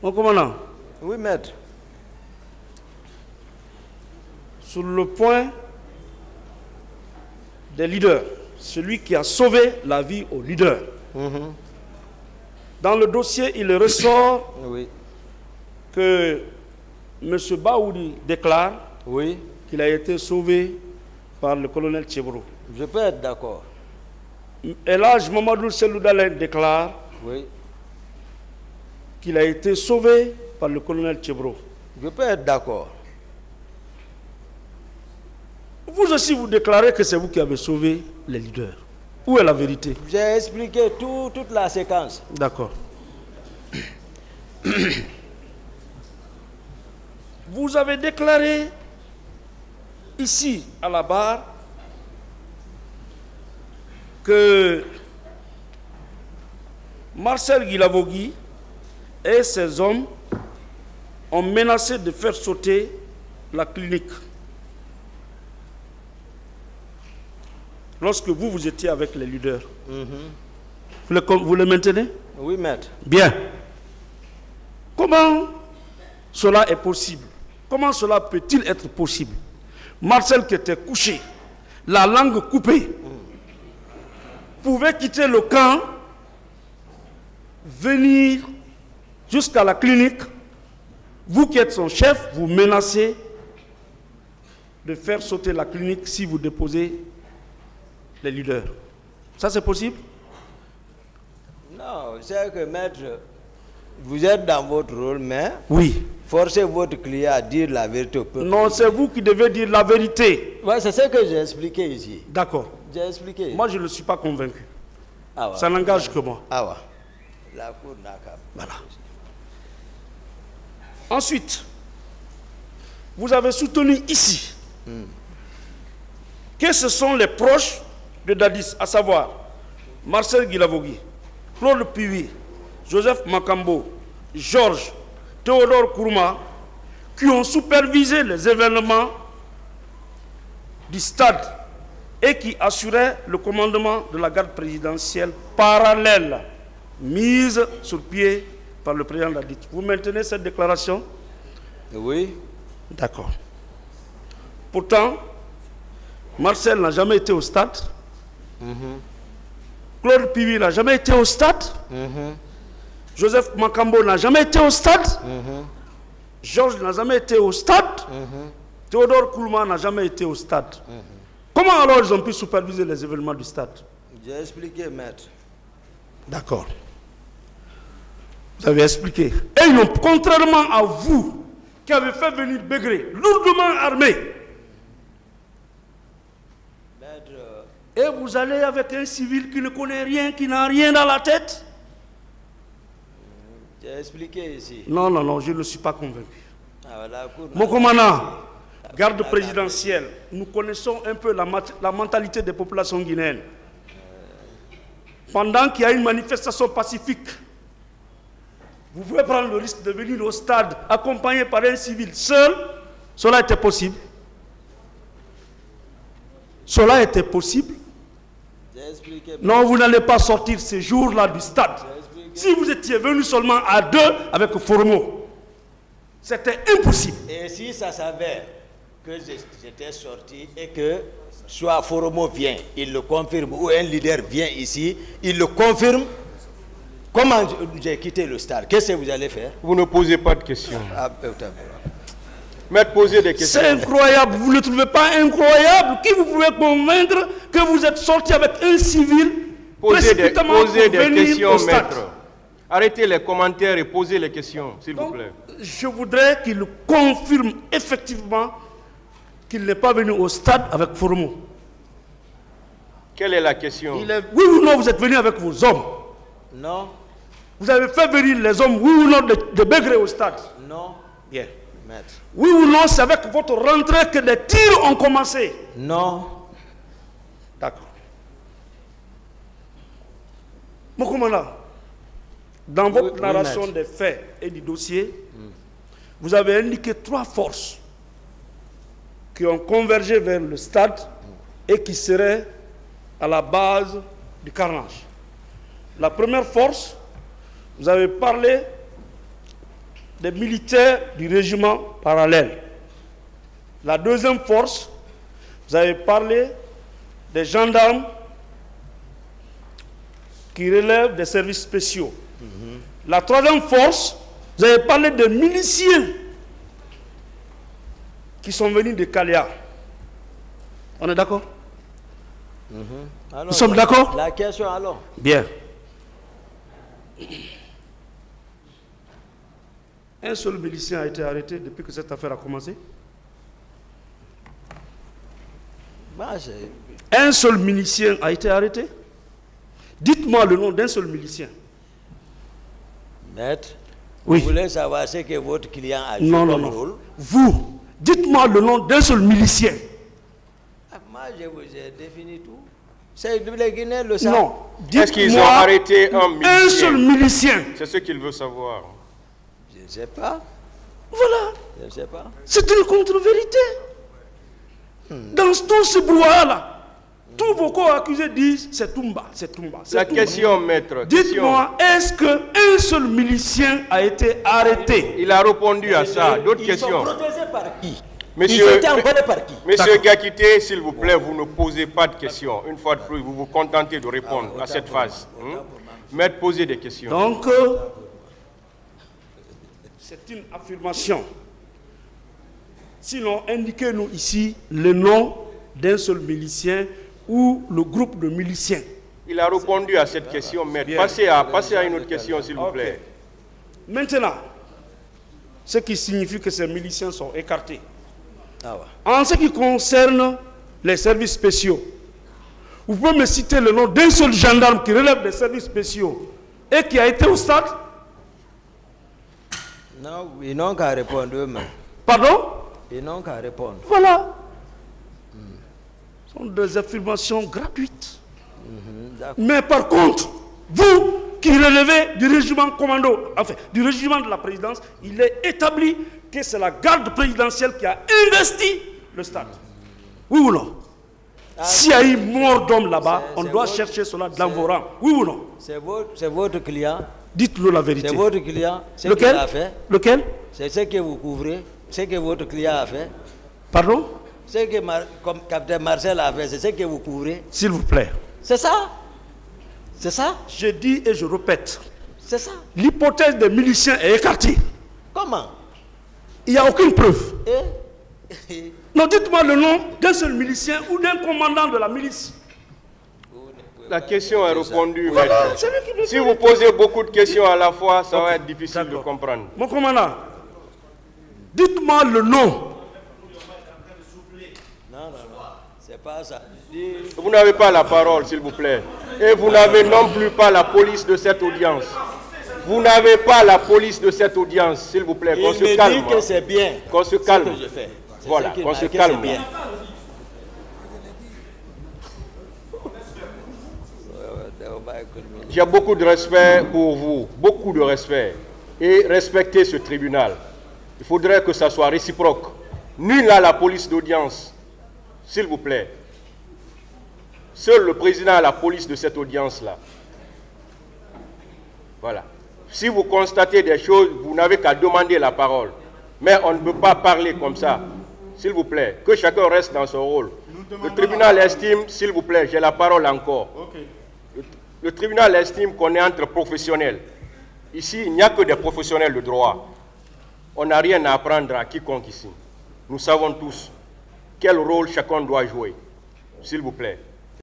Mon commandant. Oui, maître. Sur le point des leaders, celui qui a sauvé la vie aux leaders. Dans le dossier, il ressort que M. Baoudi déclare qu'il a été sauvé par le colonel Tchebro. Je peux être d'accord. Elhadj Mamadou Seloudalen déclare qu'il a été sauvé par le colonel Tchebro. Je peux être d'accord. Vous aussi, vous déclarez que c'est vous qui avez sauvé les leaders. Où est la vérité? J'ai expliqué toute la séquence. D'accord. Vous avez déclaré ici, à la barre, que Marcel Guilavogui et ses hommes ont menacé de faire sauter la clinique. Lorsque vous étiez avec les leaders. Vous le maintenez? Oui, maître. Bien. Comment cela est possible? Comment cela peut-il être possible? Marcel qui était couché, la langue coupée, pouvait quitter le camp, venir jusqu'à la clinique. Vous qui êtes son chef, vous menacez de faire sauter la clinique si vous déposez les leaders. Ça, c'est possible? Non, c'est que maître, vous êtes dans votre rôle, mais forcez votre client à dire la vérité au peuple. Non, c'est vous qui devez dire la vérité. Ouais, c'est ce que j'ai expliqué ici. D'accord. J'ai expliqué. Moi, je ne suis pas convaincu. Ah ouais. Ça n'engage que moi. Ah ouais. La cour n'a qu'à. Voilà. Ensuite, vous avez soutenu ici que ce sont les proches de Dadis, à savoir Marcel Guilavogui, Claude Pivi, Joseph Makambo, Georges, Théodore Kourouma, qui ont supervisé les événements du stade et qui assuraient le commandement de la garde présidentielle parallèle mise sur pied par le président Dadis. Vous maintenez cette déclaration? Oui. D'accord. Pourtant, Marcel n'a jamais été au stade. Claude Pivi n'a jamais été au stade. Joseph Makambo n'a jamais été au stade. Georges n'a jamais été au stade. Théodore Kourouma n'a jamais été au stade. Comment alors ils ont pu superviser les événements du stade? J'ai expliqué, maître. D'accord. Vous avez expliqué. Et ils ont, contrairement à vous, qui avez fait venir Begré, lourdement armé, et vous allez avec un civil qui ne connaît rien, qui n'a rien dans la tête? J'ai expliqué ici. Non, non, non, je ne suis pas convaincu. Ah, mon commandant, garde présidentielle, nous connaissons un peu la mentalité des populations guinéennes. Pendant qu'il y a une manifestation pacifique, vous pouvez prendre le risque de venir au stade accompagné par un civil seul. Cela était possible. Cela était possible. Non, vous n'allez pas sortir ces jours-là du stade. Si vous étiez venu seulement à deux avec Foromo, c'était impossible. Et si ça s'avère que j'étais sorti et que soit Foromo vient, il le confirme, ou un leader vient ici, il le confirme, comment j'ai quitté le stade? Qu'est-ce que vous allez faire? Vous ne posez pas de questions. Maître, posez des questions. C'est incroyable, vous ne trouvez pas incroyable? Qui vous pouvez convaincre que vous êtes sorti avec un civil? Posez des questions, maître. Arrêtez les commentaires et posez les questions, s'il vous plaît. Je voudrais qu'il confirme effectivement qu'il n'est pas venu au stade avec Foromo. Quelle est la question? Oui ou non, vous êtes venu avec vos hommes? Non. Vous avez fait venir les hommes, oui ou non, de Begré au stade? Non. Bien. Maître. Oui ou non, c'est avec votre rentrée que les tirs ont commencé? Non. D'accord. Mon commandant, dans votre narration des faits et du dossier, vous avez indiqué 3 forces qui ont convergé vers le stade et qui seraient à la base du carnage. La première force, vous avez parlé des militaires du régiment parallèle. La deuxième force, vous avez parlé des gendarmes qui relèvent des services spéciaux. La troisième force, vous avez parlé des miliciens qui sont venus de Kalia. On est d'accord? Nous sommes d'accord? La question alors. Bien. Un seul milicien a été arrêté depuis que cette affaire a commencé? Un seul milicien a été arrêté? Dites-moi le nom d'un seul milicien. Maître, oui. Vous voulez savoir ce que votre client a joué comme rôle? Vous, dites-moi le nom d'un seul milicien. Moi, je vous ai défini tout. C'est les Guinéens le savent. Non. Est-ce qu'ils ont arrêté un seul milicien? C'est ce qu'il veut savoir. Je ne sais pas. Voilà. Je ne sais pas. C'est une contre-vérité. Dans tout ce brouhaha-là, tous vos co-accusés disent c'est Toumba, c'est Toumba. La question, maître. Dites-moi, est-ce qu'un seul milicien a été arrêté? Il a répondu à ça. D'autres questions? Ils sont protégés par qui? Monsieur, ils étaient envolés par qui? Monsieur Gakité, s'il vous plaît, vous ne posez pas de questions. Une fois de plus, vous vous contentez de répondre à cette phase. Maître, posez des questions. Donc, c'est une affirmation. Sinon, indiquez-nous ici le nom d'un seul milicien ou le groupe de miliciens. Il a répondu à cette question, maître. Passez à une autre question, s'il vous plaît. Maintenant, ce qui signifie que ces miliciens sont écartés. Ah ouais. En ce qui concerne les services spéciaux, vous pouvez me citer le nom d'un seul gendarme qui relève des services spéciaux et qui a été au stade? Non, ils n'ont qu'à répondre eux-mêmes. Pardon? Ils n'ont qu'à répondre. Voilà. Ce sont des affirmations gratuites. Mais par contre, vous qui relevez du régiment commando, enfin du régiment de la présidence, il est établi que c'est la garde présidentielle qui a investi le stade. Oui ou non? S'il y a eu mort d'homme là-bas, on doit chercher cela dans vos rangs. Oui ou non? C'est votre client. Dites-nous la vérité. C'est votre client. C'est lequel? qu'il a fait. Lequel? C'est ce que vous couvrez. Ce que votre client a fait. Pardon? Ce que comme capitaine Marcel a fait, c'est ce que vous couvrez. S'il vous plaît. C'est ça? C'est ça? Je dis et je répète. C'est ça? L'hypothèse des miliciens est écartée. Comment? Il n'y a aucune preuve. Et Non, dites-moi le nom d'un seul milicien ou d'un commandant de la milice. La question est répondue, Voilà, maître. c'est lui qui me Si vous posez beaucoup de questions à la fois, ça va être difficile de comprendre. Mon commandant, dites-moi le nom. non, c'est pas ça. Vous n'avez pas la parole, s'il vous plaît. Et vous n'avez non plus pas la police de cette audience. Vous n'avez pas la police de cette audience, s'il vous plaît. Qu'on se calme. Il me dit que c'est bien. Qu'on se calme. Ce que je fais. Voilà, qu'on se calme. Bien. J'ai beaucoup de respect pour vous, beaucoup de respect. Et respectez ce tribunal. Il faudrait que ça soit réciproque. Nul n'a la police d'audience, s'il vous plaît. Seul le président a la police de cette audience-là. Voilà. Si vous constatez des choses, vous n'avez qu'à demander la parole. Mais on ne peut pas parler comme ça. S'il vous plaît, que chacun reste dans son rôle. Le tribunal estime, s'il vous plaît, j'ai la parole encore. Le tribunal estime qu'on est entre professionnels. Ici, il n'y a que des professionnels de droit. On n'a rien à apprendre à quiconque ici. Nous savons tous quel rôle chacun doit jouer. S'il vous plaît.